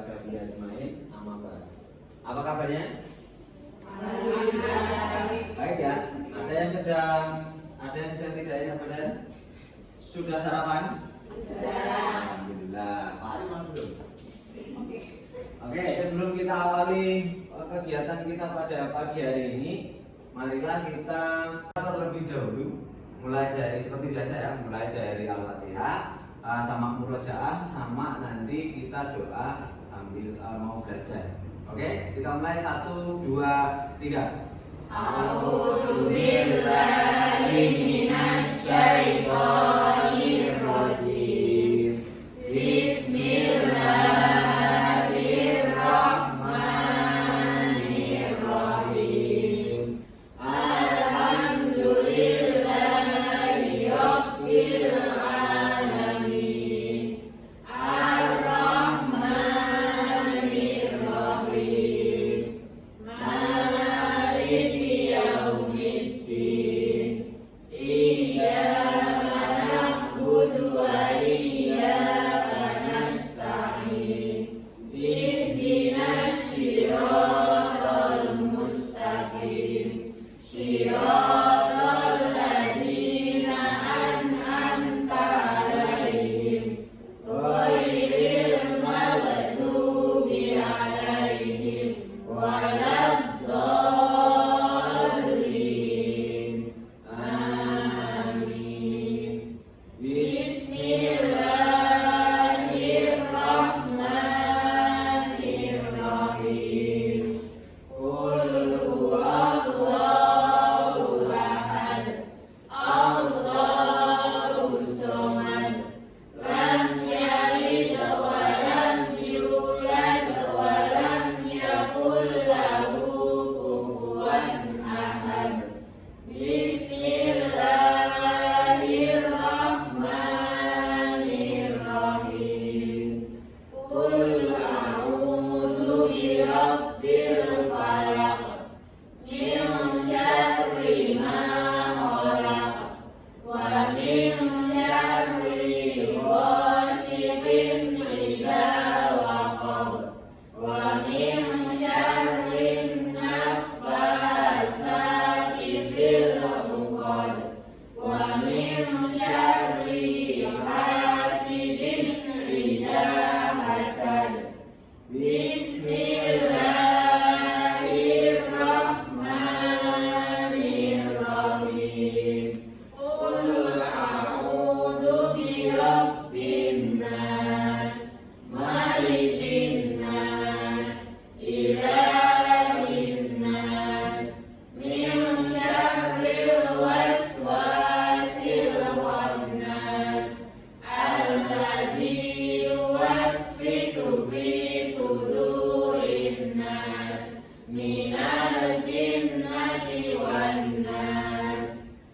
washabihi ajmain. Amma ba'd. Apa kabarnya? Baik ya. Ada yang sedang tidak enak badan? Sudah sarapan? Sudah. Alhamdulillah. Pak Imam belum? Oke, sebelum kita awali kegiatan kita pada pagi hari ini, marilah kita terlebih dahulu mulai dari seperti biasa ya, mulai dari Al-Fatihah sama murojaah, sama nanti kita doa sambil mau belajar. Oke, kita mulai 1, 2, 3. A'udzu billahi minasy syaithanir rajim. Bismillahirrahmanirrahim. Alhamdulillahi rabbil alamin. Ar-Rahmanir Rahim. Maliki yaumiddin. Iyyaka na'budu wa iyyaka nasta'in. Ihdinas siratal mustaqim. Siratal ladzina an'amta 'alaihim ghairil maghdubi 'alaihim waladdallin. Amin. Bismillahirrahmanirrahim. Qul huwallahu ahad. Allahus samad. Lam yalid wa lam yulad wa lam yakul lahu kufuwan ahad. Bismillahirrahmanirrahim. Qul a'udzu birabbil falaq. Min syarri ma khalaq. Wa min syarri ghasiqin idza waqab. Wa min syarri naffasati fil 'uqad. Wa min syarri hasidin idza hasad. Bismillahirrahmanirrahim. Qul a'udzu birabbin nas, malikin nas, ilahin nas, min syarril waswasil khannas, alladzi yuwaswisu fi sudurin nas, minal jinnati wan nas.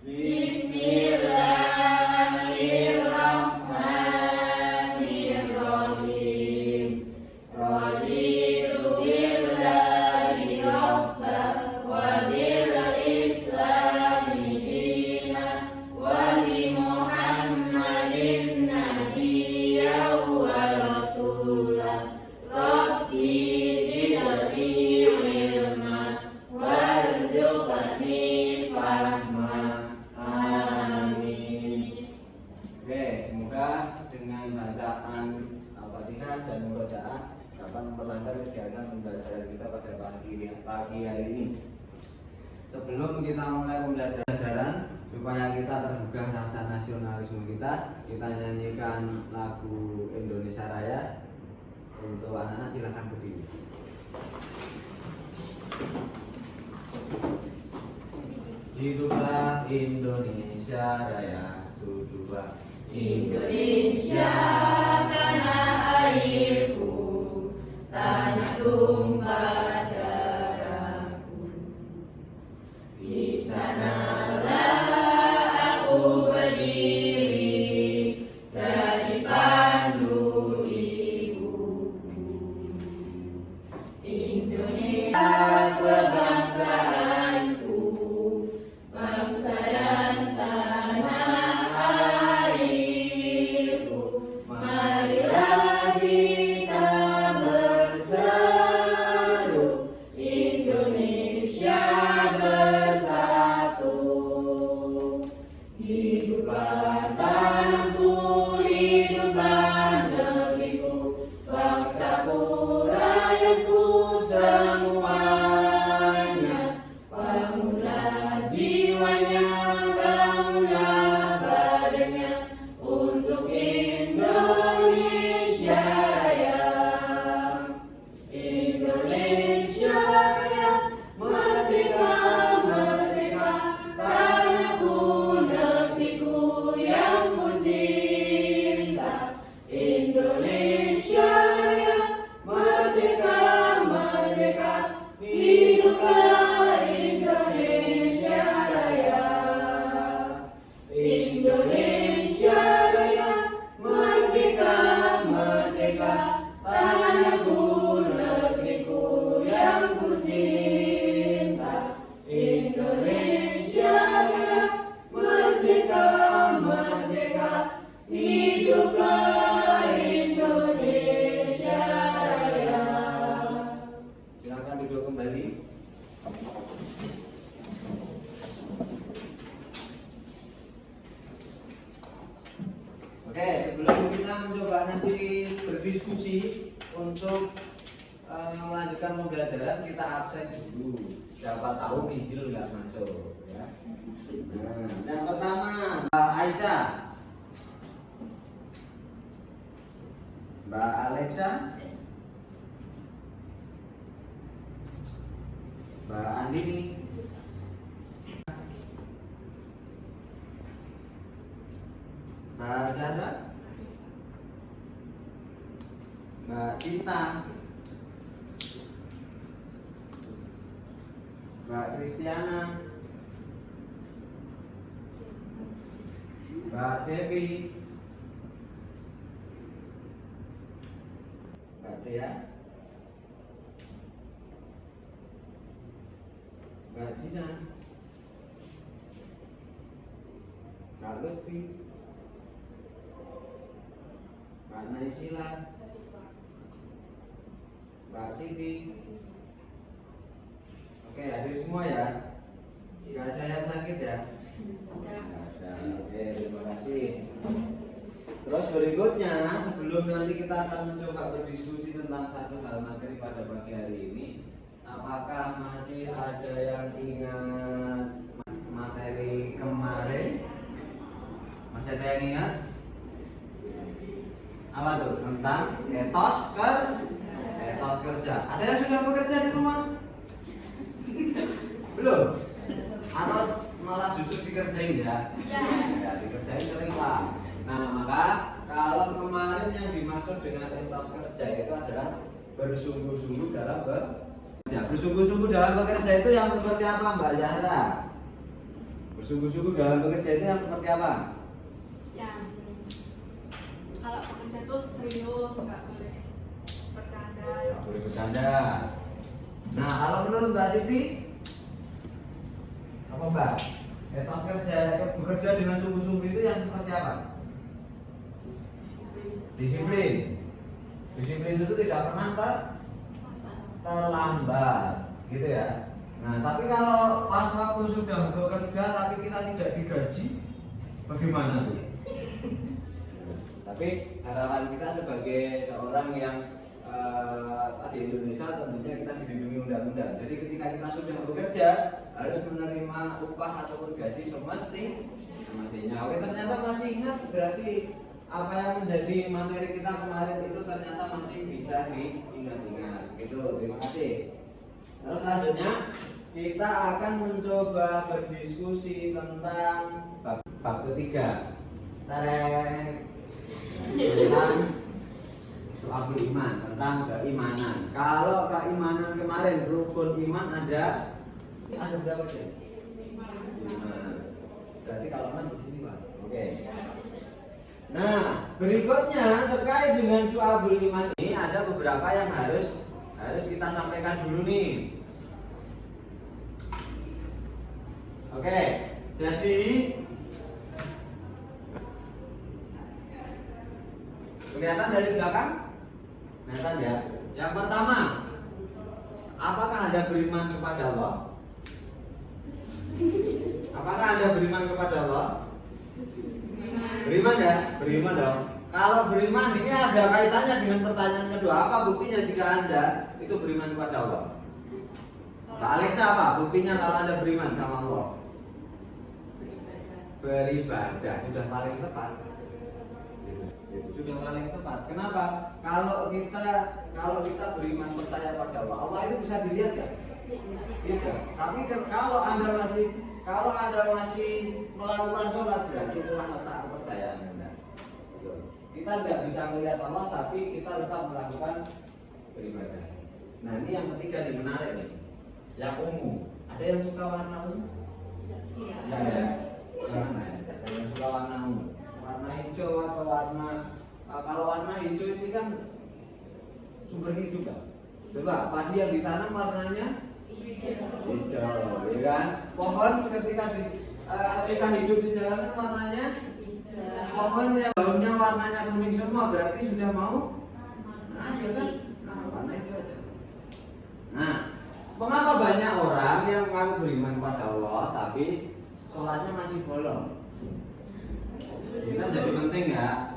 Bismillahirrahmanirrahim. Raditu billahi rabban wa bil islami dinan wa bi Muhammadin nabiyyan wa rasulan. Rabbi zidni ilma warzuqni fahma. Amin. Oke, semoga dengan bacaan Al-Fatihah dan murojaah dapat memperlancar kegiatan pembelajaran kita pada pagi hari ini. Sebelum kita mulai pembelajaran, supaya kita tergugah rasa nasionalisme kita nyanyikan lagu Indonesia Raya. Untuk anak-anak silakan berdiri. Hiduplah Indonesia Raya. 1, 2. Indonesia tanah airku, tanah tumpah darahku. Di sanalah aku berdiri, jadi pandu ibuku. Indonesia kebangsaanku, bangsa dan tanah airku. Marilah kita hiduplah tanahku, hiduplah negeriku, bangsaku, rakyatku semuanya. Bangunlah jiwanya, bangunlah badannya untuk Indonesia Raya. Indonesia Raya, merdeka, merdeka, tanahku, negeriku yang ku cinta. Indonesia Raya, merdeka, merdeka, hiduplah Indonesia Raya. Indonesia Raya, merdeka, merdeka, tanahku, negeriku yang ku cinta. Indonesia Raya, merdeka, merdeka, hiduplah Indonesia Raya. Silakan duduk kembali. Oke, sebelum kita mencoba nanti berdiskusi untuk melanjutkan pembelajaran, kita absen dulu. Siapa tahu nihil nggak masuk, ya. Nah, yang pertama, Mbak Aisyah, Mbak Alexa, Mbak Andini, Mbak Zahra, Mbak Cinta, Mbak Kristiana, Mbak Devi, Mbak Tia, Mbak Dina, Mbak Lutfi, Mbak Naisila, Mbak Siti. Oke, hadir semua ya. Gak ada yang sakit ya? Gak ada. Oke, terima kasih. Terus berikutnya, sebelum nanti kita akan mencoba berdiskusi tentang satu hal materi pada pagi hari ini, apakah masih ada yang ingat materi kemarin? Masih ada yang ingat? Apa tuh? Tentang etos kerja. Ada yang sudah bekerja di rumah? Belum? Atau malah justru dikerjain ya? Ya, dikerjain sering lah. Nah, maka kalau kemarin yang dimaksud dengan etos kerja itu adalah bersungguh-sungguh dalam bekerja. Bersungguh-sungguh dalam bekerja itu yang seperti apa, Mbak Zahra? Bersungguh-sungguh dalam bekerja itu yang seperti apa? Yang kalau bekerja itu serius, nggak boleh bercanda. Nggak boleh bercanda. Nah, kalau menurut Mbak Siti, apa Mbak? Etos kerja, bekerja dengan sungguh-sungguh itu yang seperti apa? Disiplin. Disiplin itu tidak pernah terlambat, gitu ya. Nah, tapi kalau pas waktu sudah bekerja tapi kita tidak digaji, bagaimana tuh? Tapi harapan kita sebagai seorang yang di Indonesia tentunya kita dilindungi undang-undang. Jadi ketika kita sudah bekerja harus menerima upah ataupun gaji semestinya. Oke, ternyata masih ingat, berarti apa yang menjadi materi kita kemarin itu ternyata masih bisa diingat-ingat. Gitu, terima kasih. Terus selanjutnya kita akan mencoba berdiskusi tentang bab ketiga. Tentang Soal iman, tentang keimanan. Kalau keimanan kemarin rukun iman ada berapa sih? 5. Berarti kalau iman begini Pak. Oke. Nah, berikutnya terkait dengan Syu'abul Iman ini ada beberapa yang harus kita sampaikan dulu nih. Oke, jadi kelihatan dari belakang? Kelihatan ya. Yang pertama, apakah Anda beriman kepada Allah? Apakah Anda beriman kepada Allah? Beriman ya? Beriman dong. Kalau beriman ini ada kaitannya dengan pertanyaan kedua. Apa buktinya jika Anda itu beriman kepada Allah? Mbak Alexa, apa buktinya kalau Anda beriman sama Allah? Beribadah. Sudah paling tepat. Itu sudah paling tepat. Kenapa? Kalau kita beriman percaya pada Allah, Allah itu bisa dilihat ya? Tidak. Tapi kalau Anda masih melakukan sholat, berarti itulah letak kepercayaan Anda. Kita tidak bisa melihat Allah, tapi kita tetap melakukan beribadah. Nah, ini yang ketiga nih, menarik nih. Yang ungu. Ada yang suka warna ungu? Iya. Ya. Jangan. Ada yang suka warna ungu. Warna hijau atau warna kalau warna hijau ini kan sumber hidup kan. Coba padi yang ditanam warnanya hijau, ya kan? Pohon ketika hidup di jalanan warnanya pohon yang daunnya warnanya kuning semua berarti sudah mau. Nah, ya kan? Nah, warna itu aja. Nah, mengapa banyak orang yang mengaku beriman pada Allah tapi sholatnya masih bolong? Ini kan jadi penting ya.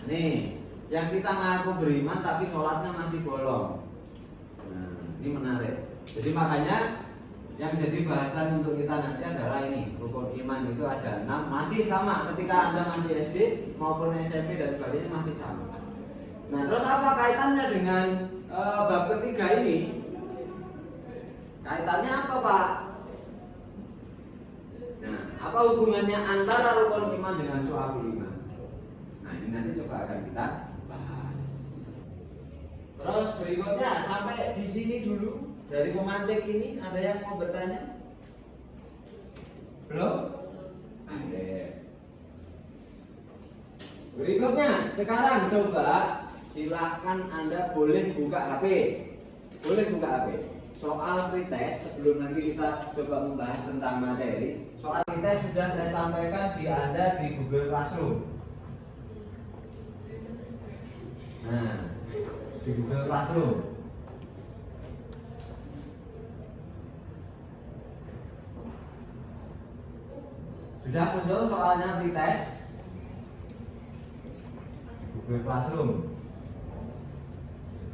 Nih, yang kita ngaku beriman tapi sholatnya masih bolong. Nah, ini menarik. Jadi makanya yang jadi bahasan untuk kita nanti adalah ini, rukun iman itu ada 6, masih sama ketika Anda masih SD maupun SMP dan sebagainya masih sama. Nah, terus apa kaitannya dengan bab ketiga ini? Kaitannya apa, Pak? Nah, apa hubungannya antara rukun iman dengan syu'abul iman? Nah, ini nanti coba akan kita bahas. Terus berikutnya sampai di sini dulu. Dari pemantik ini ada yang mau bertanya? Belum? Oke. Berikutnya, sekarang coba silahkan Anda boleh buka HP. Boleh buka HP. Soal pretest sebelum nanti kita coba membahas tentang materi. Soal pretest sudah saya sampaikan ada di Google Classroom. Nah, di Google Classroom. Sudah muncul soalnya pretest Google Classroom.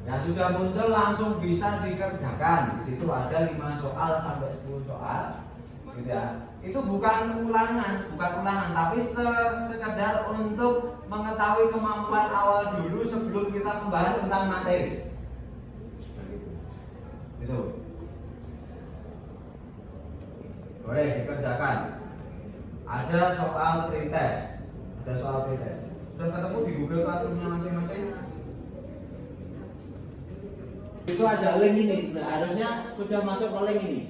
Yang sudah muncul langsung bisa dikerjakan. Di situ ada 5 soal sampai 10 soal. Gitu ya. Itu bukan ulangan, tapi sekedar untuk mengetahui kemampuan awal dulu sebelum kita membahas tentang materi. Nah, gitu. Itu. Boleh dikerjakan. Ada soal pretest. Sudah ketemu di Google Classroom-nya masing-masing? Itu ada link ini sebenarnya. Harusnya sudah masuk ke link ini.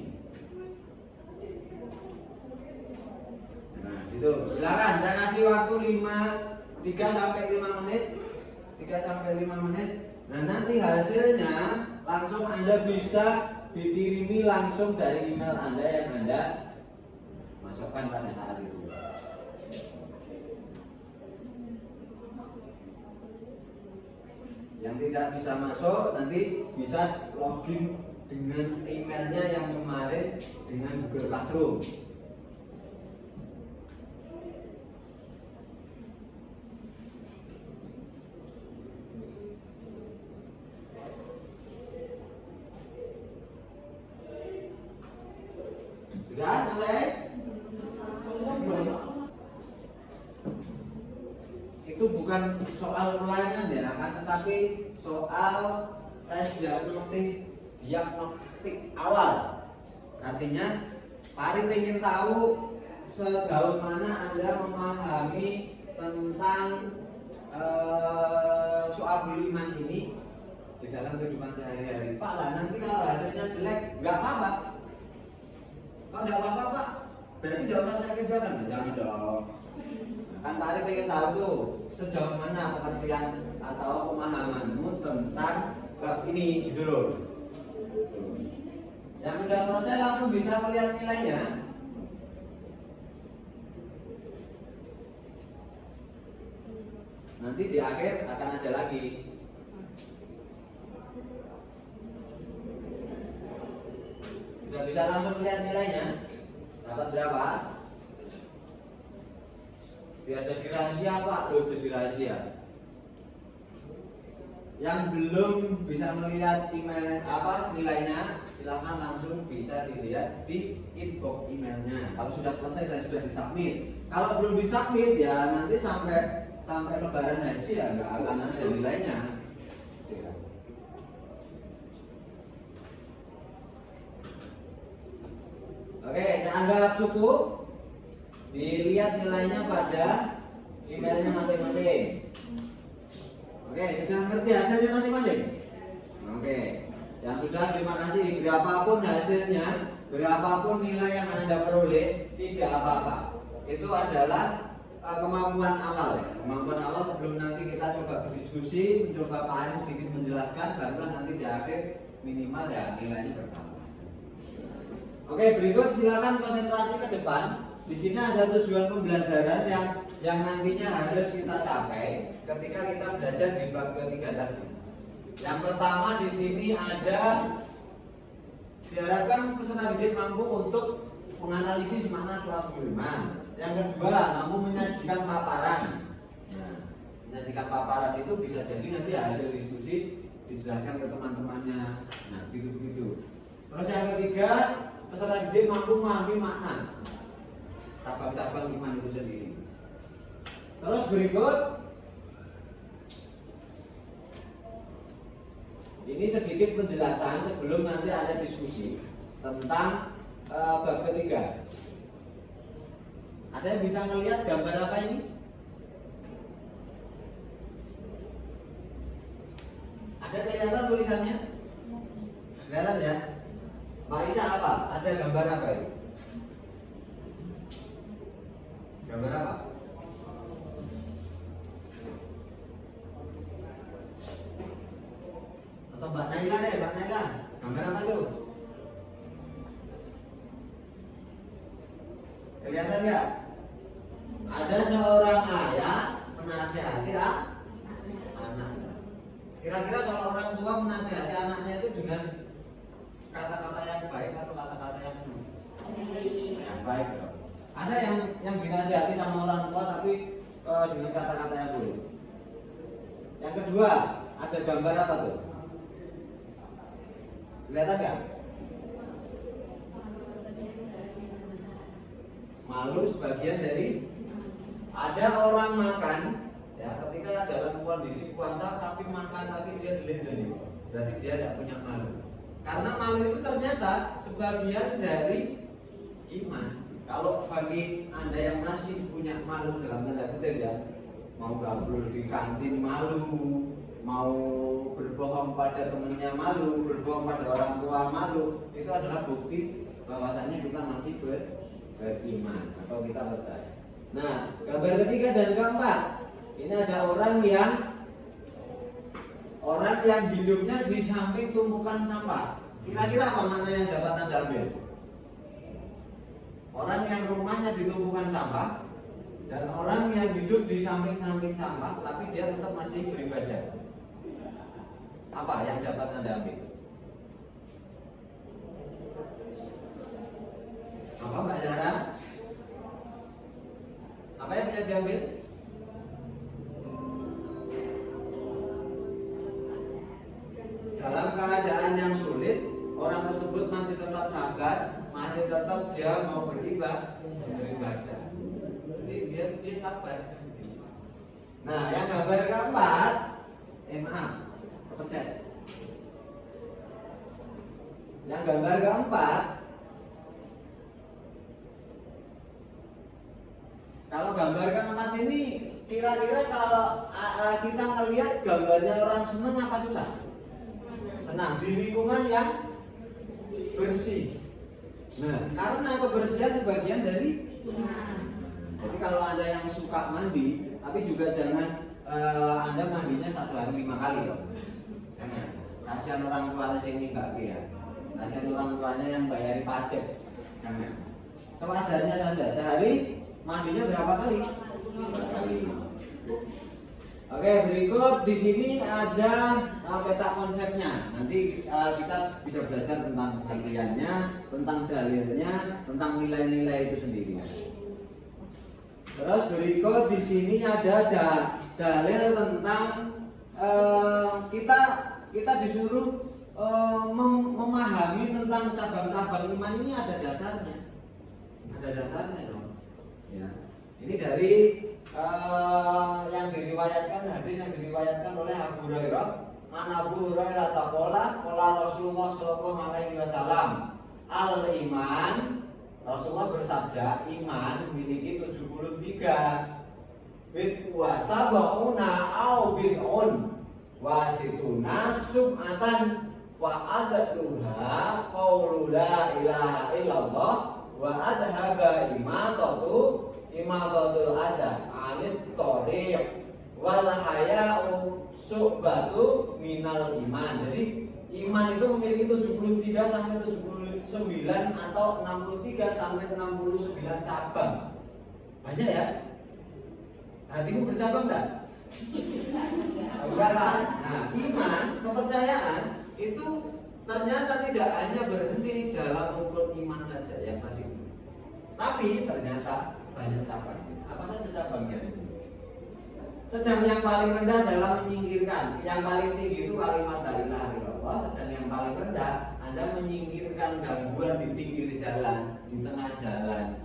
Nah, itu. Silakan saya kasih waktu 3 sampai 5 menit. 3 sampai 5 menit. Nah, nanti hasilnya langsung Anda bisa dikirimi langsung dari email Anda yang Anda masukkan pada saat itu. Yang tidak bisa masuk nanti bisa login dengan emailnya yang kemarin dengan Google Classroom. Sudah selesai? Itu bukan soal ulangan ya, akan tetapi soal tes diagnostik awal. Artinya, Pak Ari ingin tahu sejauh mana Anda memahami tentang syu'abul iman ini di dalam kehidupan sehari-hari. Pak lah, nanti kalau hasilnya jelek, nggak apa-apa. Kalau nggak apa-apa, Pak, berarti nggak usah saya kejaran. Jangan dong. Kan Pak Ari pengen tahu tuh sejauh mana pengertian atau pemahamanmu tentang bab ini gitu loh. Yang sudah selesai langsung bisa melihat nilainya. Nanti di akhir akan ada lagi. Sudah bisa langsung melihat nilainya. Dapat berapa? Biar jadi rahasia Pak, loh jadi rahasia. Yang belum bisa melihat email nilainya, silahkan langsung bisa dilihat di inbox emailnya. Kalau sudah selesai dan sudah disubmit. Kalau belum disubmit ya nanti sampai lebaran haji ya nggak akan ada nilainya. Oke, saya anggap cukup. Dilihat nilainya pada emailnya masing-masing. Oke, sudah ngerti hasilnya masing-masing? Oke, yang sudah terima kasih. Berapapun hasilnya, berapapun nilai yang Anda peroleh, tidak apa-apa. Itu adalah kemampuan awal ya. Kemampuan awal sebelum nanti kita coba berdiskusi, mencoba Pak Ari sedikit menjelaskan, barulah nanti di akhir minimal ya nilainya bertambah. Oke, berikut silakan konsentrasi ke depan. Di sini ada tujuan pembelajaran yang nantinya harus kita capai ketika kita belajar di bab ketiga tadi. Yang pertama di sini ada diharapkan peserta didik mampu untuk menganalisis makna suatu firman. Yang kedua, mampu menyajikan paparan. Nah, menyajikan paparan itu bisa jadi nanti hasil diskusi dijelaskan ke teman-temannya. Nah, gitu-gitu. Terus yang ketiga, peserta didik mampu memahami makna cabang-cabang iman itu sendiri. Terus berikut ini sedikit penjelasan sebelum nanti ada diskusi tentang bab ketiga. Ada yang bisa melihat gambar apa ini? Ada kelihatan tulisannya? Kelihatan ya? Mbak Isa apa? Ada gambar apa ini? Gambar apa? Atau Mbak Naila deh, Mbak Naila. Gambar apa itu? Kelihatan nggak? Ada seorang ayah menasehati anak. Kira-kira kalau orang tua menasehati anaknya itu dengan kata-kata yang baik atau kata-kata yang buruk? Yang baik. Ada yang dinasihati sama orang tua tapi dengan kata-kata yang buruk. Yang kedua, ada gambar apa tuh? Kelihatan nggak? Malu sebagian dari. Ada orang makan ya ketika dalam kondisi puasa tapi makan tapi dia delik-delik. Berarti dia tidak punya malu. Karena malu itu ternyata sebagian dari iman. Kalau bagi Anda yang masih punya malu dalam tanda kutip ya, mau gabrul di kantin malu, mau berbohong pada temennya malu, berbohong pada orang tua malu, itu adalah bukti bahwasanya kita masih beriman atau kita percaya. Nah, gambar ketiga dan keempat, ini ada orang yang hidupnya di samping tumpukan sampah. Kira-kira apa makna yang dapat Anda ambil? Orang yang rumahnya di tumpukan sampah dan orang yang hidup di samping-samping sampah tapi dia tetap masih beribadah. Apa yang dapat Anda ambil? Apa Mbak Zara? Apa yang bisa diambil? Dalam keadaan yang sulit, orang tersebut masih tetap sabar, masih tetap dia mau beribadah. Jadi dia sabar. Nah, yang gambar keempat, pencet. Yang gambar keempat, kalau gambar keempat ini kira-kira kalau kita melihat gambarnya orang senang apa susah? Senang, di lingkungan yang bersih. Nah, karena kebersihan sebagian dari iman. Jadi kalau Anda yang suka mandi, tapi juga jangan Anda mandinya 1 hari 5 kali loh. Jangan. Kasihan orang tuanya sini Mbak ya. Kasihan orang tuanya yang bayari pajak. Jangan. Sewajarnya saja. Sehari mandinya berapa kali? 2 kali. Oke, berikut di sini ada peta konsepnya. Nanti kita bisa belajar tentang pengertiannya, tentang dalilnya, tentang nilai-nilai itu sendiri. Terus berikut di sini ada dalil tentang kita disuruh memahami tentang cabang-cabang iman ini ada dasarnya. Ada dasarnya dong. Ya. Ini dari yang diriwayatkan, hadis yang diriwayatkan oleh Abu Hurairah. An Abu Hurairah taqala Rasulullah sallallahu alaihi wasallam, al-iman, Rasulullah bersabda, iman memiliki 73 bid'wa sab'una au bid'un wa situna sub'atan wa adluha qaulu la ilaha illallah wa adhaba imatatul adha anit thariq wal haya'u su'batu minal iman. Jadi iman itu memiliki 73 sampai 79 atau 63 sampai 69 cabang. Banyak ya? Hatimu bercabang enggak? Enggak lah. Nah, iman, kepercayaan itu ternyata tidak hanya berhenti dalam rukun iman saja yang tadi. Tapi ternyata banyak cabang. Apa saja cabangnya? Sedang yang paling rendah dalam menyingkirkan, yang paling tinggi itu kalimat la ilaha illallah. Sedang yang paling rendah Anda menyingkirkan gangguan di pinggir jalan, di tengah jalan.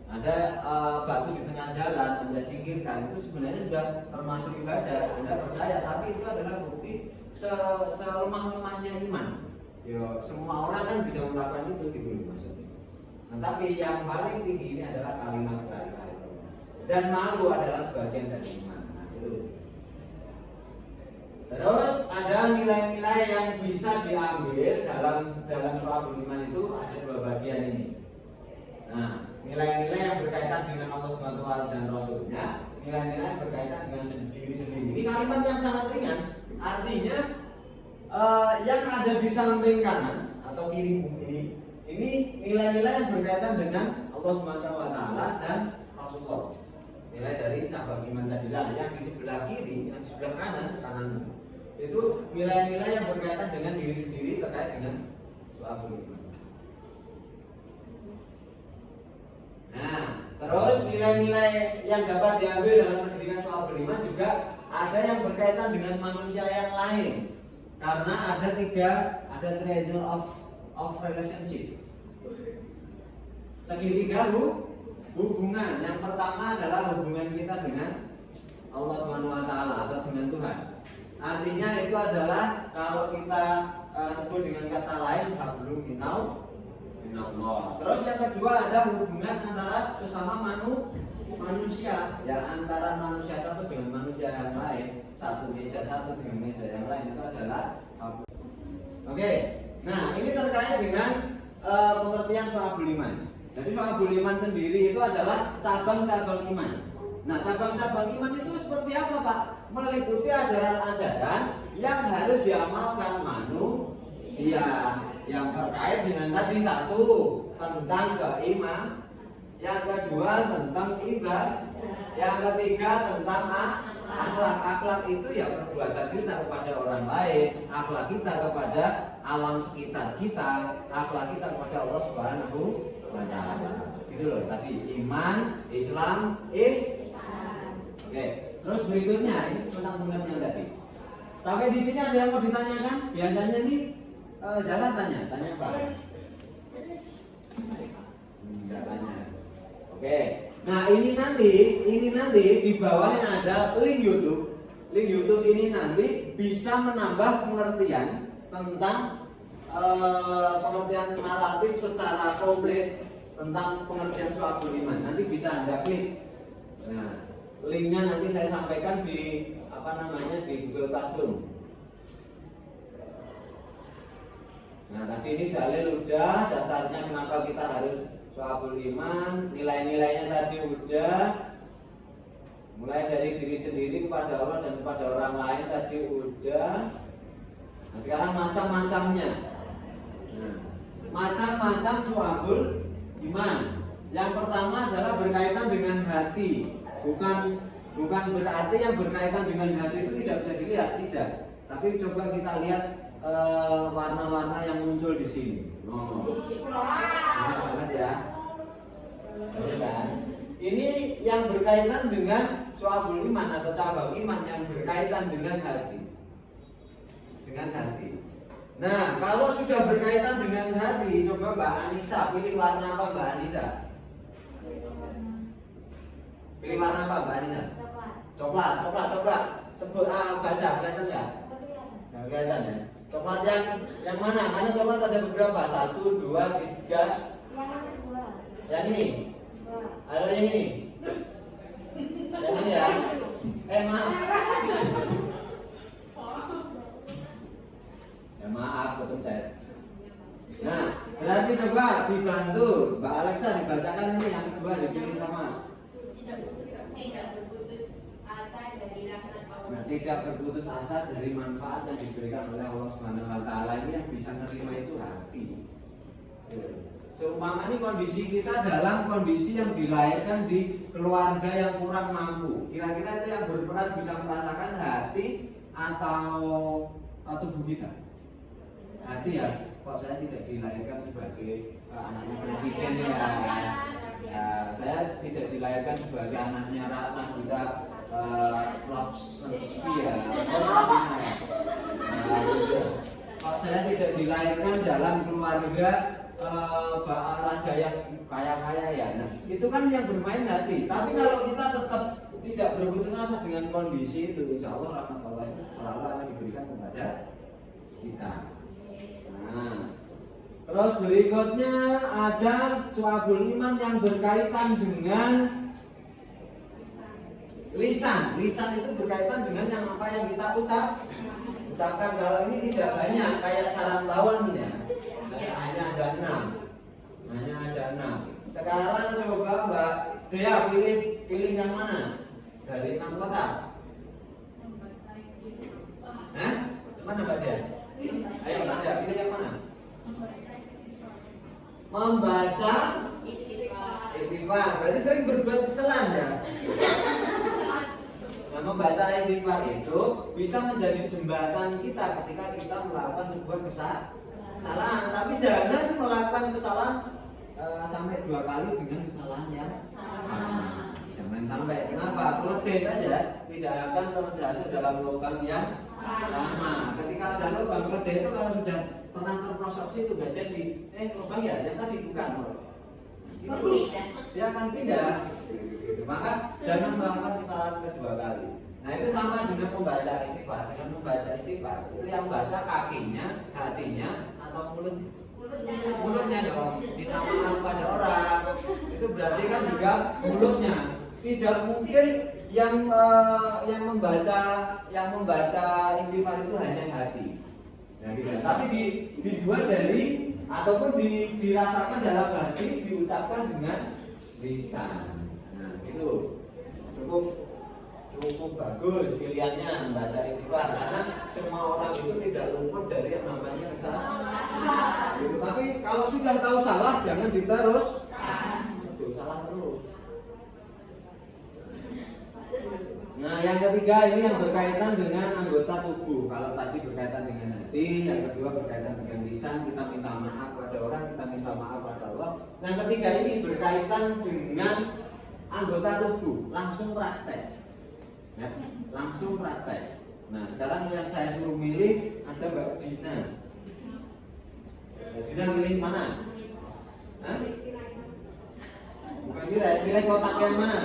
Ada batu di tengah jalan, Anda singkirkan, itu sebenarnya sudah termasuk ibadah. Anda percaya, tapi itu adalah bukti selemah-lemahnya iman. Yo, semua orang kan bisa melakukan itu gitu maksudnya. Nah, tapi yang paling tinggi ini adalah kalimat la ilaha illallah. Dan malu adalah sebagian dari iman. Terus ada nilai-nilai yang bisa diambil dalam Syu'abul Iman itu ada dua bagian ini. Nah, nilai-nilai yang berkaitan dengan Allah Subhanahu wa taala dan Rasulnya, nilai-nilai yang berkaitan dengan diri sendiri. Ini kalimat yang sangat ringan. Artinya yang ada di samping kanan atau kiri bumi ini nilai-nilai yang berkaitan dengan Allah Subhanahu wa taala dan Rasulullah. Nilai dari cabang iman tadi lah, yang di sebelah kiri, yang di sebelah kanan itu nilai-nilai yang berkaitan dengan diri sendiri terkait dengan Syu'abul Iman. Nah, terus nilai-nilai yang dapat diambil dalam pendidikan Syu'abul Iman juga ada yang berkaitan dengan manusia yang lain. Karena ada triangle of relationship. Segitiga hubungan. Yang pertama adalah hubungan kita dengan Allah Subhanahu wa taala atau dengan Tuhan. Artinya itu adalah kalau kita sebut dengan kata lain hablum minallah. Terus yang kedua ada hubungan antara sesama manusia, ya antara manusia satu dengan manusia yang lain, satu meja satu dengan meja yang lain itu adalah hablum. Oke. Nah, ini terkait dengan pengertian Syu'abul Iman. Jadi Syu'abul Iman sendiri itu adalah cabang-cabang iman. Nah, cabang-cabang iman itu seperti apa, Pak? Meliputi ajaran-ajaran yang harus diamalkan manusia yang terkait dengan tadi satu tentang keiman, yang kedua tentang ibadah, yang ketiga tentang akhlak. Akhlak itu ya perbuatan kita kepada orang lain, akhlak kita kepada alam sekitar kita, akhlak kita kepada Allah Subhanahu wa taala. Gitu loh tadi iman, Islam, ihsan. Oke, terus berikutnya ini tentang pengertian tadi. Sampai di sini ada yang mau ditanyakan? Biasanya nih Zara tanya apa? Enggak tanya. Oke. Nah, ini nanti di bawahnya ada link YouTube. Link YouTube ini nanti bisa menambah pengertian tentang pengertian naratif secara komplit tentang pengertian Syu'abul Iman. Nanti bisa Anda klik. Nah, linknya nanti saya sampaikan di di Google Classroom. Nah, tadi ini dalil udah, dasarnya kenapa kita harus Syu'abul Iman, nilai-nilainya tadi udah, mulai dari diri sendiri kepada Allah dan kepada orang lain tadi udah. Nah, sekarang macam-macamnya. Nah, macam-macam Syu'abul Iman. Yang pertama adalah berkaitan dengan hati, bukan berarti yang berkaitan dengan hati itu tidak bisa dilihat, tidak. Tapi coba kita lihat warna-warna yang muncul di sini. Banyak banget ya. Banyak kan? Ini yang berkaitan dengan syu'abul iman atau cabang iman yang berkaitan dengan hati. Dengan hati. Nah, kalau sudah berkaitan dengan hati, coba Mbak Anissa pilih warna apa Mbak Anissa? Pilih warna apa Mbak Anissa? Coklat, coklat. Sebut baca, kelihatan nggak? Nggak kelihatan ya. Coklat yang mana? Karena coklat ada beberapa. 1, 2, 3. Yang ini. Ada yang ini. Yang ini ya. Maaf. Ya maaf, betul saya. Nah, berarti coba dibantu Mbak Alexa dibacakan ini yang kedua dipilih sama. Nah, tidak berputus asa dari manfaat yang diberikan oleh Allah Subhanahu wa taala. Ini yang bisa menerima itu hati. Seumpama ini kondisi kita dalam kondisi yang dilahirkan di keluarga yang kurang mampu. Kira-kira itu yang berperan bisa merasakan hati atau tubuh kita? Hati ya. Kok saya tidak dilahirkan sebagai anaknya presiden ya. Saya tidak dilahirkan sebagai anaknya Ratna kita Slavia. Kalau saya tidak dilahirkan dalam keluarga raja yang kaya-kaya ya. Nah, itu kan yang bermain hati. Tapi kalau kita tetap tidak berputus asa dengan kondisi itu, insya Allah rahmat Allah itu selalu akan diberikan kepada kita. Nah, terus berikutnya ada syu'abul iman yang berkaitan dengan lisan. Lisan itu berkaitan dengan yang apa yang kita ucapkan. Kalau ini tidak banyak kayak saraf lawannya. Hanya ada 6. Sekarang coba Mbak Dea pilih yang mana? Dari 6 kotak. Hah? Mana Mbak Dea? Ayo Mbak Dea pilih yang mana? Membaca istighfar. Berarti sering berbuat kesalahan ya. Nah, membaca istighfar itu bisa menjadi jembatan kita ketika kita melakukan sebuah kesalahan. Tapi jangan melakukan kesalahan sampai 2 kali dengan kesalahan yang sama. Jangan sampai. Kenapa? Keledai saja tidak akan terjatuh dalam lubang yang sama. Ketika ada lubang, keledai itu kalau sudah pernah terprosok situ nggak jadi. Lubang ya, yang tadi bukan. Dia akan pindah. Maka jangan melakukan kesalahan kedua kali. Nah, itu sama dengan membaca istighfar. Dengan membaca istighfar itu yang baca kakinya, hatinya, atau mulutnya dong. Minta maaf pada orang. Itu berarti kan juga mulutnya. Tidak mungkin yang membaca istighfar itu hanya hati. Nah, gitu. Tapi dibuat dari ataupun dirasakan dalam hati, diucapkan dengan lisan. Nah, itu cukup bagus pilihannya membaca istighfar karena semua orang itu tidak luput dari yang namanya kesalahan. Gitu. Tapi kalau sudah tahu salah jangan diterus. Salah terus. Nah, yang ketiga ini yang berkaitan dengan anggota tubuh. Kalau tadi berkaitan dengan hati, yang kedua berkaitan dengan lisan, kita minta maaf pada orang, kita minta maaf pada Allah. Yang ketiga ini berkaitan dengan anggota tubuh, langsung praktek. Ya, langsung praktek. Nah, sekarang yang saya suruh milih ada Mbak Dina. Mbak Dina milih mana? Hah? Bukan pilih kotak yang mana?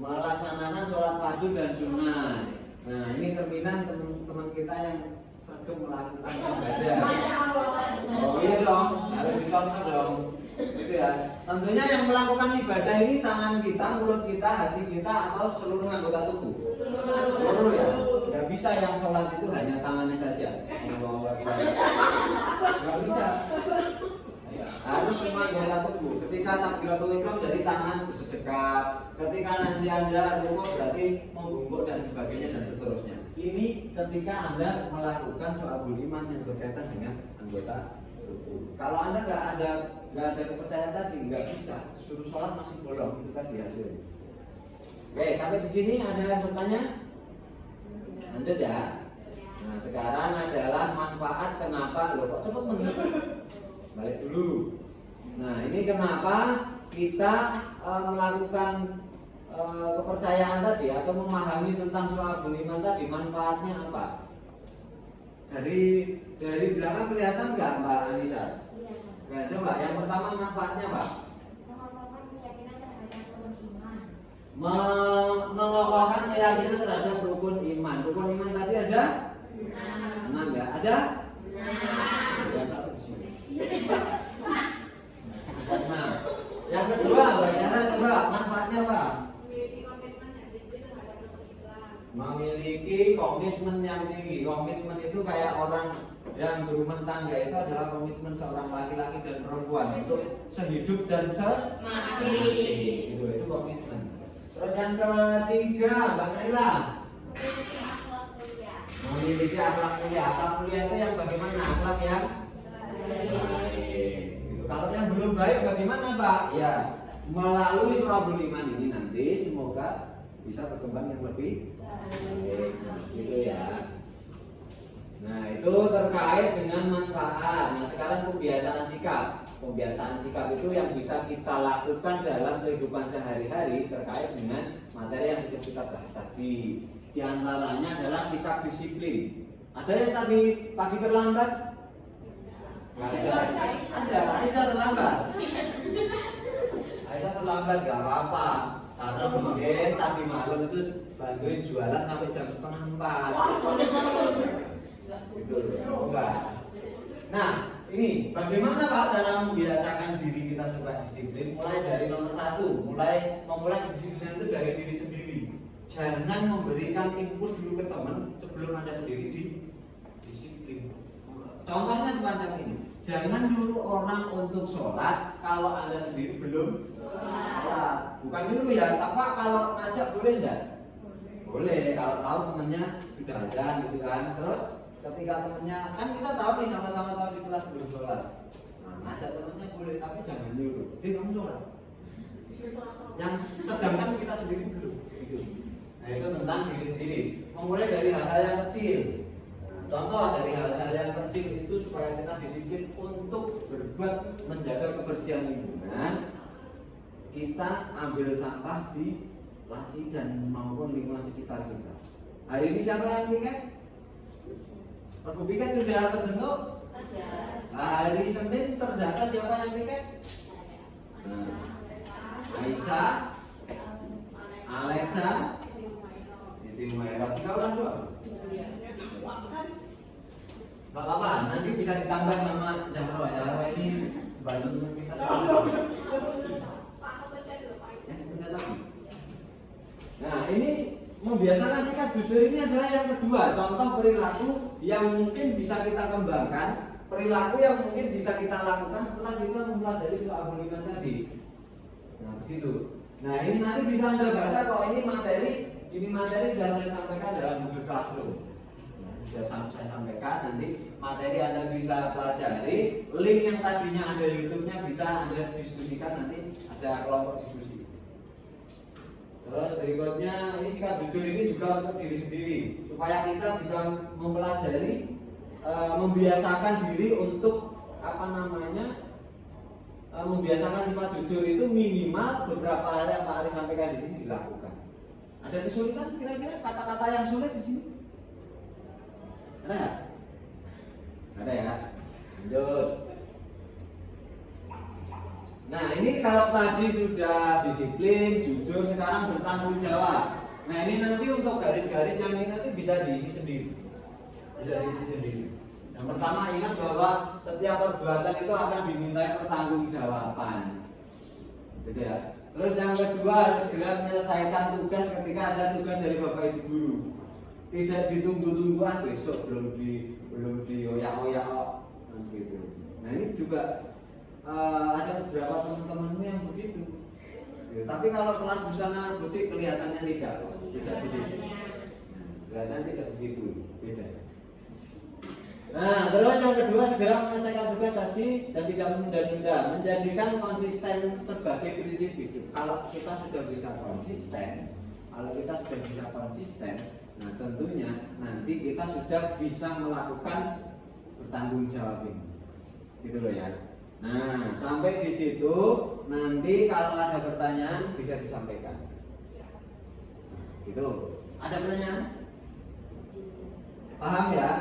Melaksanakan sholat fardu dan sunnah. Nah, ini cerminan teman-teman kita yang sergap melakukan ibadah. Oh iya dong, harus dicontoh dong. Gitu ya. Tentunya yang melakukan ibadah ini tangan kita, mulut kita, hati kita, atau seluruh anggota tubuh. Seluruh ya. Gak bisa yang sholat itu hanya tangannya saja. Gak bisa. Harus semua anggota tubuh. Ketika takbiratul ihram dari tangan bersedekap. Ketika nanti Anda rukuk berarti membungkuk dan sebagainya dan seterusnya. Ini ketika Anda melakukan syu'abul iman yang berkaitan dengan anggota tubuh. Kalau Anda nggak ada kepercayaan tadi, nggak bisa. Suruh sholat masih bolong, itu tadi hasilnya. Oke, sampai di sini ada yang bertanya? Lanjut ya. Nah, sekarang adalah manfaat kenapa loh kok cepet menurut balik dulu. Nah, ini kenapa kita melakukan kepercayaan tadi atau memahami tentang syu'abul iman tadi, manfaatnya apa? Dari belakang kelihatan nggak Mbak Anissa? Iya. Nah, coba yang pertama manfaatnya Pak. Mengokohkan keyakinan terhadap rukun iman. Mengokohkan keyakinan terhadap rukun iman. Rukun iman tadi ada 6 ya? Ada? Yang satu di sini. Nah, yang kedua Mbak Yara, coba manfaatnya Pak. Memiliki komitmen yang tinggi terhadap rukun Islam. Memiliki komitmen yang tinggi. Komitmen itu kayak orang yang berumah tangga itu adalah komitmen seorang laki-laki dan perempuan untuk sehidup dan semati. Itu komitmen. Terus yang ketiga, Mbak Naila, Memiliki akhlak mulia. memiliki akhlak mulia. Akhlak mulia itu yang bagaimana? Akhlak yang baik. Gitu. Kalau yang belum baik bagaimana Pak? Ya, melalui syu'abul iman ini nanti semoga bisa berkembang yang lebih baik. Gitu ya. Nah, itu terkait dengan manfaat. Nah, sekarang pembiasaan sikap. Pembiasaan sikap itu yang bisa kita lakukan dalam kehidupan sehari-hari terkait dengan materi yang sudah kita bahas tadi. Di antaranya adalah sikap disiplin. Ada yang tadi pagi terlambat? Ada. Aisyah terlambat. Aisyah terlambat gak apa-apa. Karena mungkin tadi malam itu bantuin jualan sampai jam 3:30. Gitu loh, enggak. Nah, ini bagaimana Pak cara membiasakan diri kita supaya disiplin? Mulai dari nomor 1, memulai disiplin itu dari diri sendiri. Jangan memberikan input dulu ke teman sebelum Anda sendiri disiplin. Contohnya semacam ini. Jangan nyuruh orang untuk sholat kalau Anda sendiri belum sholat. Bukan dulu ya, Pak kalau ngajak boleh enggak? Boleh, kalau tahu temennya sudah ada gitu kan. Terus ketika temennya, kan kita tahu nih sama-sama tahu di kelas belum sholat. Nah, ngajak temennya boleh, tapi jangan nyuruh. Kamu sholat. Yang sedangkan kita sendiri belum. Gitu. Nah, itu tentang diri sendiri. Memulai dari hal-hal yang kecil. Nah, contoh dari hal-hal yang kecil itu supaya kita disiplin untuk berbuat menjaga kebersihan lingkungan. Kita ambil sampah di laci dan maupun lingkungan sekitar kita. Hari ini siapa yang piket? Regu piket sudah terbentuk? Hari Senin terdata siapa yang piket? Aisyah, Alexa, Siti Umairah. 3 orang doang. Gak apa-apa, nanti bisa ditambah sama Jamro. Jamro ini bantu teman kita. Nah, ini membiasakan sikap jujur ini adalah yang kedua, contoh perilaku yang mungkin bisa kita kembangkan, perilaku yang mungkin bisa kita lakukan setelah kita mempelajari syu'abul iman tadi. Nah, begitu. Nah, ini nanti bisa Anda baca kok ini materi sudah saya sampaikan dalam Google Classroom. Sudah saya sampaikan, nanti materi Anda bisa pelajari. Link yang tadinya ada YouTube-nya bisa Anda diskusikan, nanti ada kelompok diskusi. Terus berikutnya, ini sikap jujur ini juga untuk diri sendiri, supaya kita bisa mempelajari, membiasakan diri untuk membiasakan sifat jujur itu minimal beberapa hal yang Pak Ari sampaikan di sini dilakukan. Ada kesulitan kira-kira kata-kata yang sulit di sini? Ada nggak? Ada ya. Lanjut. Nah, ini kalau tadi sudah disiplin, jujur, sekarang bertanggung jawab. Nah, ini nanti untuk garis-garis yang ini nanti bisa diisi sendiri. Bisa diisi sendiri. Yang pertama, ingat bahwa setiap perbuatan itu akan dimintai pertanggungjawaban. Gitu ya. Terus yang kedua, segera menyelesaikan tugas ketika ada tugas dari Bapak Ibu guru. Tidak ditunggu-tunggu besok belum dioyak-oyak gitu. Nah, ini juga ada beberapa teman-temanmu yang begitu. Ya, tapi kalau kelas busana butik kelihatannya tidak begitu. Kelihatan tidak begitu, beda. Nah, terus yang kedua, segera menyelesaikan tugas tadi dan tidak menunda-nunda, menjadikan konsisten sebagai prinsip hidup. Kalau kita sudah bisa konsisten, nah tentunya nanti kita sudah bisa melakukan bertanggung jawab ini. Gitu loh ya. Nah, sampai di situ nanti kalau ada pertanyaan bisa disampaikan. Gitu. Ada pertanyaan? Paham ya?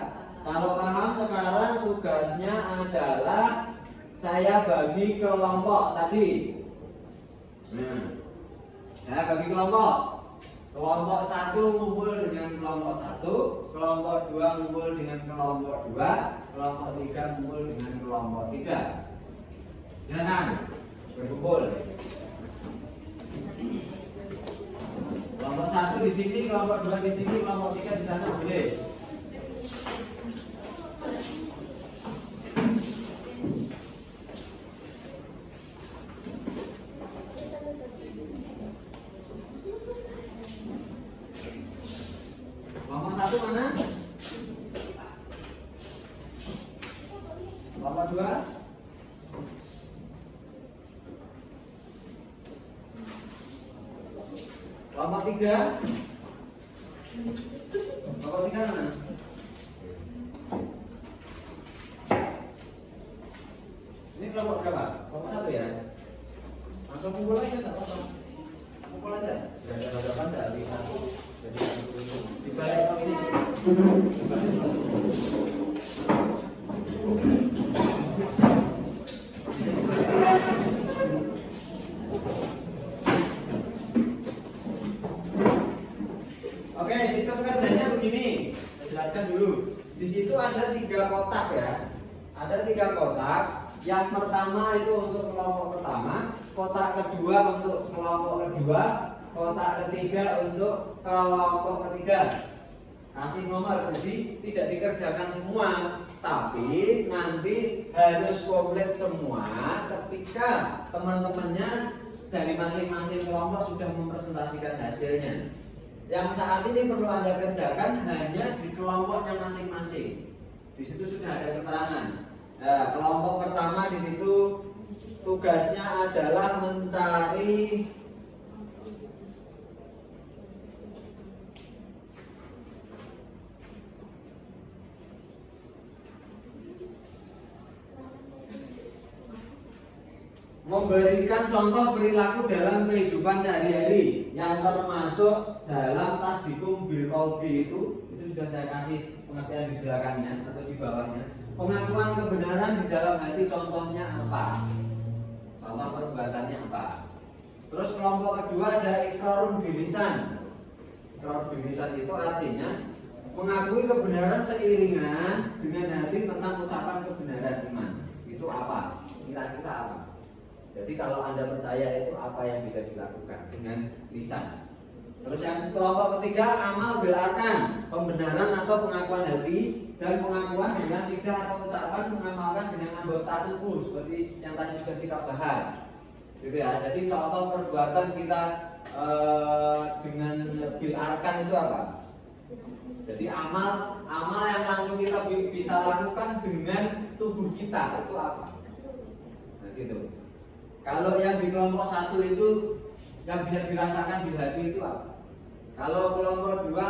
Kalau paham sekarang tugasnya adalah saya bagi kelompok tadi. Nah, saya bagi kelompok. Kelompok 1 ngumpul dengan kelompok 1, kelompok 2 ngumpul dengan kelompok 2, kelompok 3 ngumpul dengan kelompok 3. Silakan berkumpul. Kelompok 1 di sini, kelompok 2 di sini, kelompok 3 di sana boleh. Kelompok 1 mana? Kelompok 2? Kelompok 3? Kelompok 3 mana? Ini kelompok berapa? Kelompok 1 ya? Langsung kumpul aja, nggak apa-apa. Kumpul aja. Gak ada hadapan dari satu. Jadi dibalik lagi ini. Oke, sistem kerjanya begini. Saya jelaskan dulu. Di situ ada 3 kotak ya. Ada 3 kotak. Yang pertama itu untuk kelompok pertama, kotak kedua untuk kelompok kedua, kotak ketiga untuk kelompok ketiga. Kasih nomor, jadi tidak dikerjakan semua, tapi nanti harus komplit semua ketika teman-temannya dari masing-masing kelompok sudah mempresentasikan hasilnya. Yang saat ini perlu Anda kerjakan hanya di kelompoknya masing-masing. Di situ sudah ada keterangan. Nah, kelompok pertama di situ tugasnya adalah mencari memberikan contoh perilaku dalam kehidupan sehari-hari yang termasuk dalam tasdikum bil qalbi itu sudah saya kasih pengertian di belakangnya atau di bawahnya. Pengakuan kebenaran di dalam hati contohnya apa? Contoh perbuatannya apa? Terus kelompok kedua ada iqrarun bilisan. Iqrarun bilisan itu artinya mengakui kebenaran seiringan dengan hati tentang ucapan kebenaran iman. Itu apa? Kira-kira apa? Jadi kalau Anda percaya itu apa yang bisa dilakukan dengan lisan. Terus yang kelompok ketiga amal bil arkan, pembenaran atau pengakuan hati dan pengakuan dengan lidah atau ucapan mengamalkan dengan anggota tubuh seperti yang tadi sudah kita bahas. Gitu ya. Jadi contoh perbuatan kita dengan bil arkan itu apa? Jadi amal yang langsung kita bisa lakukan dengan tubuh kita itu apa? Nah gitu. Kalau yang di kelompok 1 itu yang bisa dirasakan di hati itu apa? Kalau kelompok 2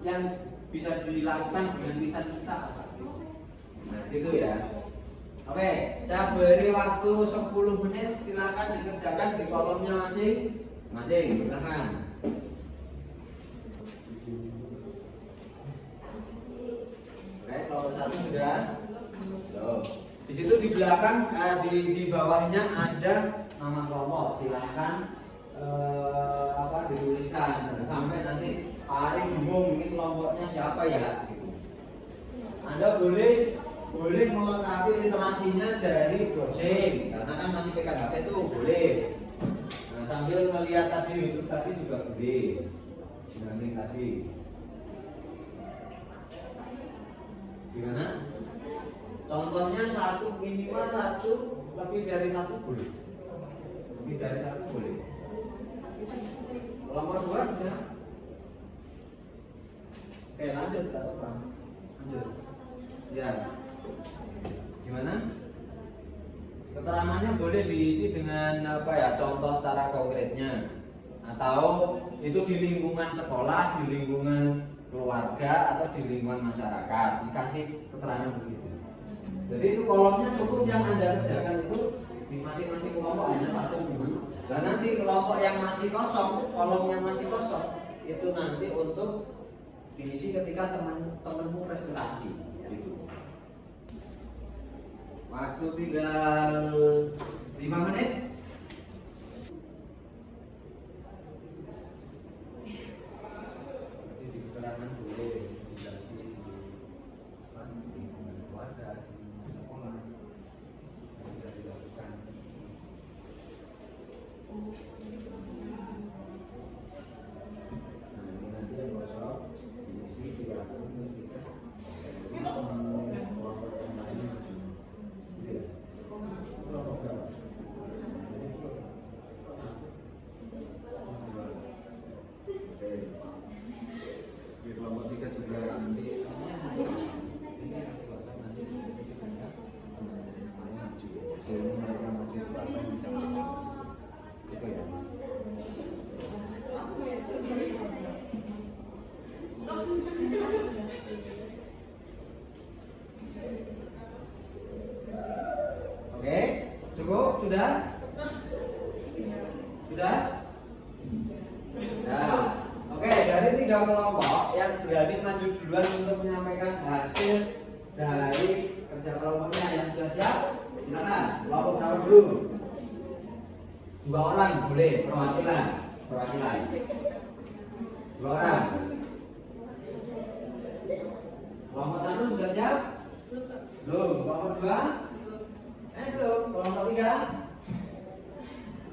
yang bisa dilakukan dengan lisan kita apa? Nah gitu ya. Oke, saya beri waktu 10 menit, silakan dikerjakan di kolomnya masing-masing. Silakan. Oke, kelompok 1 sudah. Loh. Di situ di belakang di bawahnya ada nama kelompok. Silahkan dituliskan sampai nanti Pak Ari bingung ini kelompoknya siapa ya. Gitu. Anda boleh melengkapi literasinya dari browsing karena kan masih pegang HP itu boleh. Nah, sambil melihat tadi YouTube tadi juga boleh. Sinanding tadi. Gimana? Contohnya minimal satu, lebih dari satu boleh. Lebih dari satu boleh. Kelompok 2 sudah. Oke, lanjut apa? Lanjut. Ya. Gimana? Keterangannya boleh diisi dengan apa ya? Contoh secara konkretnya. Atau itu di lingkungan sekolah, di lingkungan keluarga atau di lingkungan masyarakat. Dikasih keterangan begitu. Jadi itu kolomnya cukup yang Anda kerjakan itu di masing-masing kelompok hanya 1 dulu. Dan nanti kelompok yang masih kosong, kolom yang masih kosong itu nanti untuk diisi ketika teman-temanmu presentasi gitu. Waktu tinggal 5 menit. Nanti di keterangan boleh dijelasin di kuadrat, di pola yang sudah dilakukan. Nah ini nanti yang kosong diisi silakan kita. Kelompok yang lain maju. Gitu ya. Kelompok berapa? Oke. Di kelompok 3 juga nanti ini nanti disisipkan ya. Maju. Hasilnya mereka maju itu apa yang bisa kita gitu ya. Oke, cukup? Sudah? Sudah? Nah, oke, dari 3 kelompok yang berani maju duluan untuk menyampaikan hasil dari kerja kelompoknya yang sudah siap, silakan. Kelompok berapa dulu? 2 orang boleh perwakilan. 2 orang. Kelompok 1 sudah siap? Belum. Kelompok 2? Belum. Kelompok 3?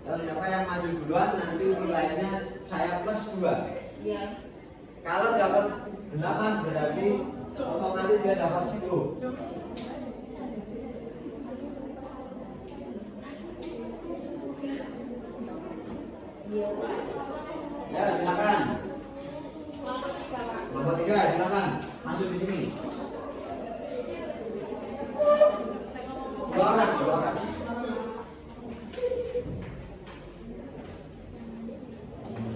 Siapa yang maju duluan nanti nilainya saya plus 2. Iya. Kalau dapat 8 berarti otomatis dia dapat 10. Ya, silakan. Kelompok 3 silakan. Maju di sini. 2 orang.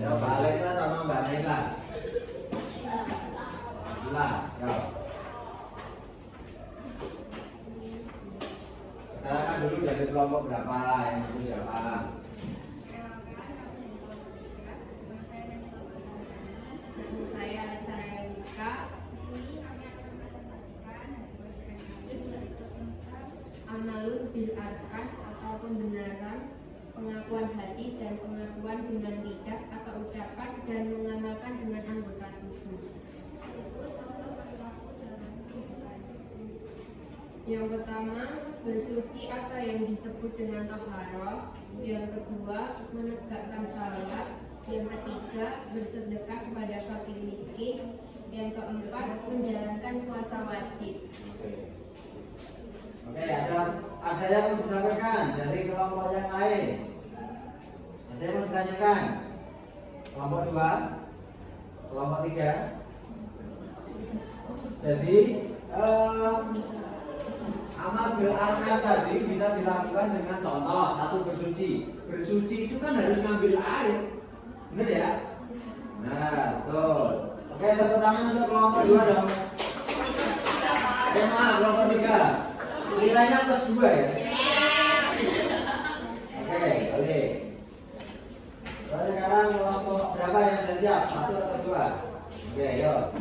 Ya, Mbak Alexa sama Mbak Naila. Ya. Katakan dulu dari kelompok berapa yang maju siapa? Saya Sarayika. Di sini kami akan presentasikan hasil pelajaran kami yaitu tentang Amalun bil arkan atau pembenaran, pengakuan hati dan pengakuan dengan lidah atau ucapan dan mengamalkan dengan anggota tubuh. contoh perilaku dalam kehidupan. Yang pertama, bersuci atau yang disebut dengan taharah. Yang kedua, menegakkan salat. Yang ketiga, bersedekah kepada fakir miskin. Yang keempat, menjalankan puasa wajib. Oke, ada yang mau disampaikan dari kelompok yang lain? Ada yang mau ditanyakan? Kelompok 2, kelompok 3. Jadi amal bil arkan tadi bisa dilakukan dengan contoh 1 bersuci. Bersuci itu kan harus ngambil air, benar ya? Nah, betul. Oke, tepuk tangan untuk kelompok 2 dong. Kelompok 3. Nilainya plus 2 ya? Oke, balik. Sekarang kelompok berapa yang sudah siap? 1 atau 2? Oke, yuk.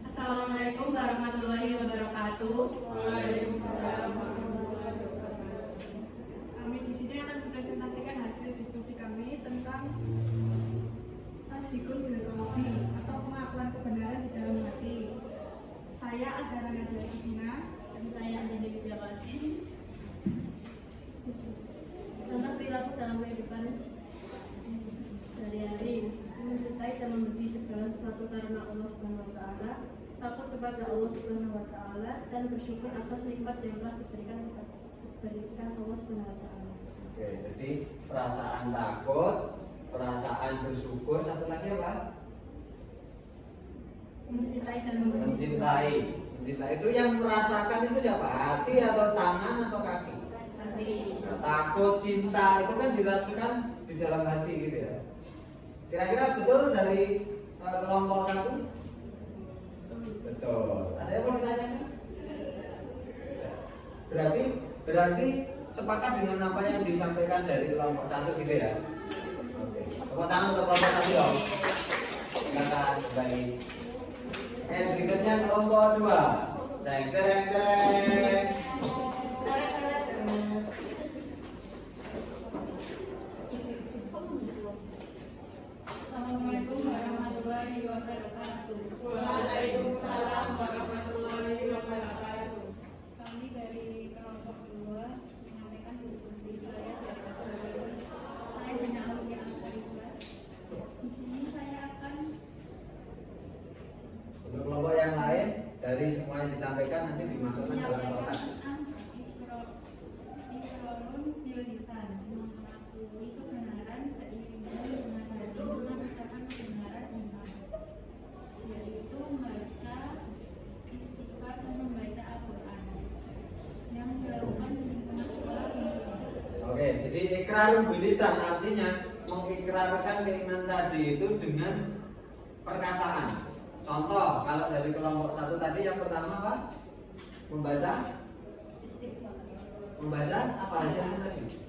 Assalamualaikum warahmatullahi wabarakatuh. Waalaikumsalam. Kami di sini akan mempresentasikan hasil diskusi kami tentang tasdikun bil qalbi atau pengakuan kebenaran di dalam hati. Saya Azhara Nadia Sukina Dan saya Andini Widiawati. Contoh perilaku dalam kehidupan sehari-hari: mencintai dan membenci segala sesuatu karena Allah Subhanahu wa taala, takut kepada Allah Subhanahu wa taala, dan bersyukur atas nikmat yang telah diberikan Allah Subhanahu wa taala. Oke, jadi perasaan takut, perasaan bersyukur, satu lagi apa? Mencintai dan membenci. Mencintai. Mencintai itu yang merasakan itu siapa? Hati atau tangan atau kaki? Hati. Nah, takut, cinta itu kan dirasakan di dalam hati gitu ya. Kira-kira betul dari kelompok 1? Betul. Ada yang mau ditanyakan? Berarti sepakat dengan apa yang disampaikan dari kelompok 1 gitu ya? Oke. Tepuk tangan untuk kelompok 1 dong. Silakan kembali. Oke, berikutnya kelompok 2. Teng tereng tereng. Assalamualaikum warahmatullahi wabarakatuh. Waalaikumsalam warahmatullahi wabarakatuh. Kami dari kelompok 2 menyampaikan diskusi saya dari saya Bina Aulia Akbarifah. Di sini saya akan Untuk kelompok yang lain dari semua yang disampaikan nanti dimasukkan dalam kotak. Ikrarun bil lisan, mengakui kebenaran seiring dengan hati mengucapkan kebenaran iman, yaitu membaca istighfar dan membaca Al-Quran yang dilakukan di lingkungan sekolah. Oke, jadi ikrarun bilisan artinya mengikrarkan keimanan tadi itu dengan perkataan. Contoh, kalau dari kelompok 1 tadi yang pertama apa? Membaca apa hasilnya tadi?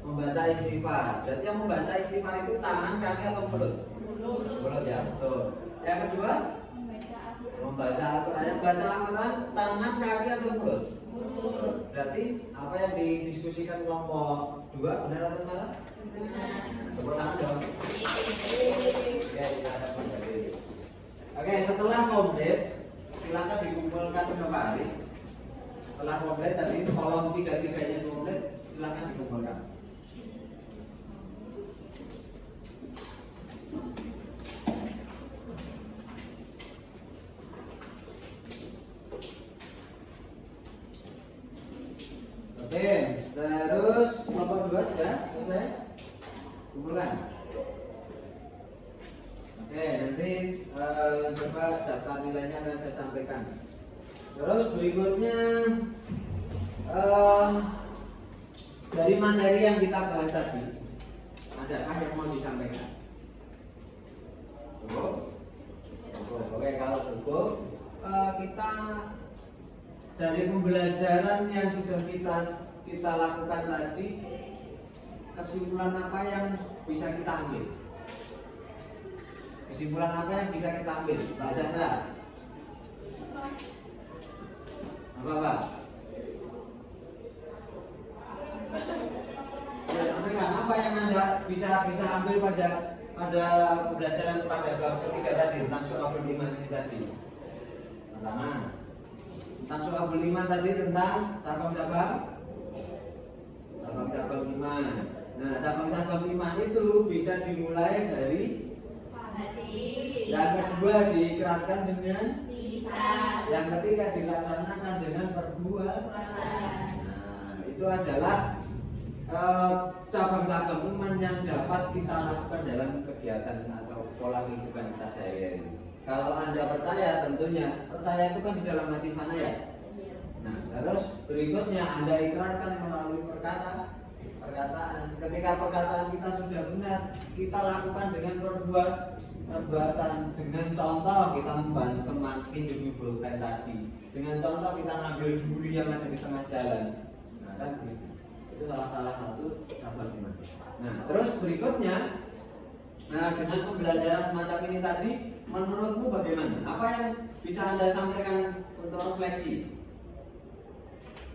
Membaca istighfar. Berarti yang membaca istighfar itu tangan, kaki atau mulut? Mulut ya, betul. Yang kedua? Membaca Al-Quran. Yang baca Al-Quran tangan, kaki atau mulut? Mulut. Berarti apa yang didiskusikan kelompok 2 benar atau salah? Benar. Tepuk tangan dong. Ya, kita ada kembali. Oke, setelah komplit silakan dikumpulkan kembali. Setelah komplit tadi kolom 3-3-nya komplit, silakan dikumpulkan. Oke, terus kelompok 2 sudah selesai? Kumpulkan. Oke, nanti coba daftar nilainya akan saya sampaikan. Terus berikutnya dari materi yang kita bahas tadi, adakah yang mau disampaikan? Cukup? Cukup. Oke, kalau cukup, kita dari pembelajaran yang sudah kita lakukan tadi, kesimpulan apa yang bisa kita ambil? Kesimpulan apa yang bisa kita ambil? Mbak Chandra? Apa? Ya, sampaikan apa yang Anda bisa ambil pada pembelajaran pada bab ketiga tadi tentang surah Al-Iman ini tadi. Pertama, tentang surah Al-Iman tadi tentang cabang-cabang iman. Nah, cabang-cabang iman itu bisa dimulai dari hati. Yang kedua diikrarkan dengan lisan. Yang ketiga dilaksanakan dengan perbuatan. Nah, itu adalah cabang-cabang iman yang dapat kita lakukan dalam kegiatan atau pola kehidupan kita sehari-hari. Kalau Anda percaya, tentunya percaya itu kan di dalam hati sana ya. Nah, terus berikutnya Anda ikrarkan melalui perkataan. Ketika perkataan kita sudah benar, kita lakukan dengan perbuatan. Dengan contoh kita membantu teman pinjam pulpen tadi. Dengan contoh kita ngambil duri yang ada di tengah jalan. Nah, kan begitu. Itu salah satu cabang iman. Nah, terus berikutnya, dengan pembelajaran semacam ini tadi, menurutmu bagaimana? Apa yang bisa Anda sampaikan untuk refleksi?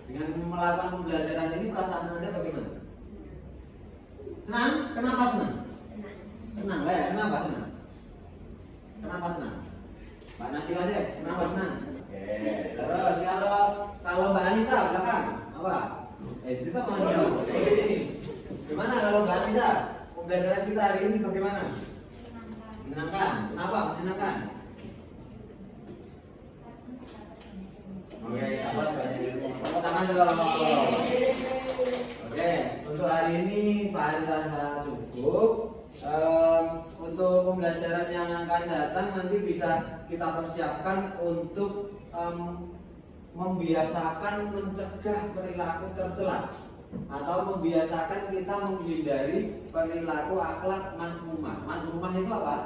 Dengan melakukan pembelajaran ini, perasaan Anda bagaimana? Senang? Kenapa senang? Senang lah ya, kenapa senang? Kenapa senang? Mbak Nasila deh, kenapa senang? Oke, terus kalau Mbak Anissa belakang, apa? Kita mau jawab di sini. Gimana kalau Mbak Anissa? Pembelajaran kita hari ini bagaimana? Menyenangkan. Kenapa menyenangkan? Oke, dapat banyak ilmu. Tepuk tangan dulu. Oke, untuk hari ini Pak Ari rasa cukup. Untuk pembelajaran yang akan datang nanti bisa kita persiapkan untuk membiasakan mencegah perilaku tercela. atau membiasakan kita menghindari perilaku akhlak mazmumah. Mazmumah itu apa?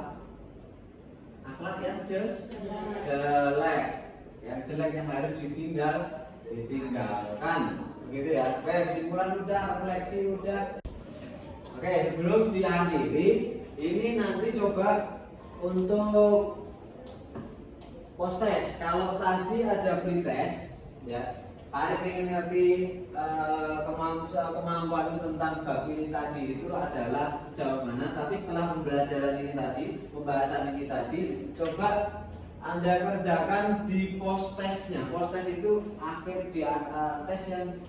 Akhlak yang jelek, yang harus ditinggalkan, begitu ya. Oke, kesimpulan udah, refleksi udah. Oke, sebelum diakhiri, ini nanti coba untuk post test. Kalau tadi ada pretest, ya, Pak Arif ingin ngerti kemampuan tentang bab ini tadi itu adalah sejauh mana. Tapi setelah pembelajaran ini tadi, pembahasan ini tadi, coba Anda kerjakan di post testnya. Post test itu akhir tes yang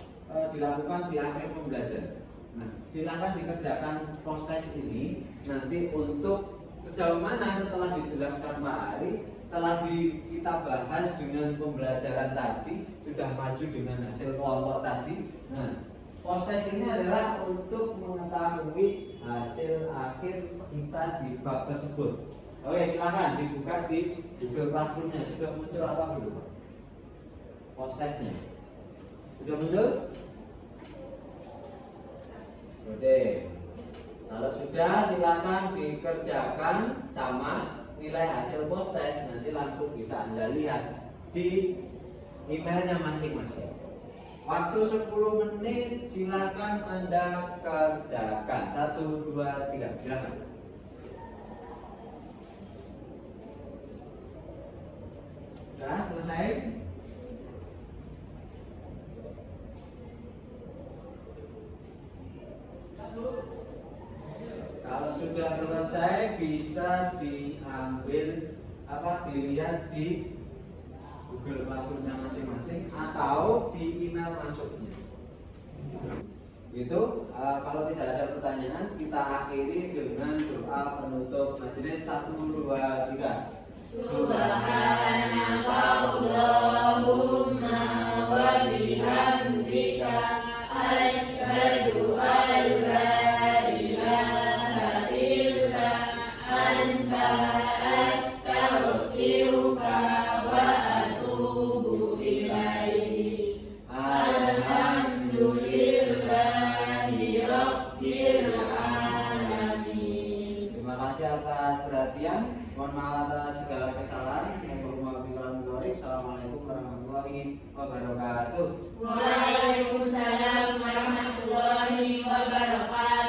dilakukan di akhir pembelajaran. Nah, silakan dikerjakan post test ini nanti untuk sejauh mana setelah dijelaskan Pak Ari, setelah kita bahas dengan pembelajaran tadi, sudah maju dengan hasil kelompok tadi. Nah, post test ini adalah untuk mengetahui hasil akhir kita di bab tersebut. Oke, silakan dibuka di Google Classroom-nya. Sudah muncul apa belum? Post testnya sudah muncul? Oke, kalau sudah silakan dikerjakan sama nilai hasil post test, nanti langsung bisa Anda lihat di emailnya masing-masing. Waktu 10 menit silakan Anda kerjakan. 1, 2, 3, silakan. Sudah selesai? Kalau sudah selesai bisa diambil dilihat di Google Classroom-nya masing-masing atau di email masuknya. Gitu. Kalau tidak ada pertanyaan, kita akhiri dengan doa penutup majelis. 1, 2, 3. Subhanaka Allahumma wa bihamdika asyhadu an la ilaha illa anta astaghfiruka wa atubu ilaik. Alhamdulillahi rabbil alamin. Terima kasih atas perhatian. Mohon maaf atas segala kesalahan. Assalamualaikum warahmatullahi wabarakatuh. Waalaikumsalam warahmatullahi wabarakatuh.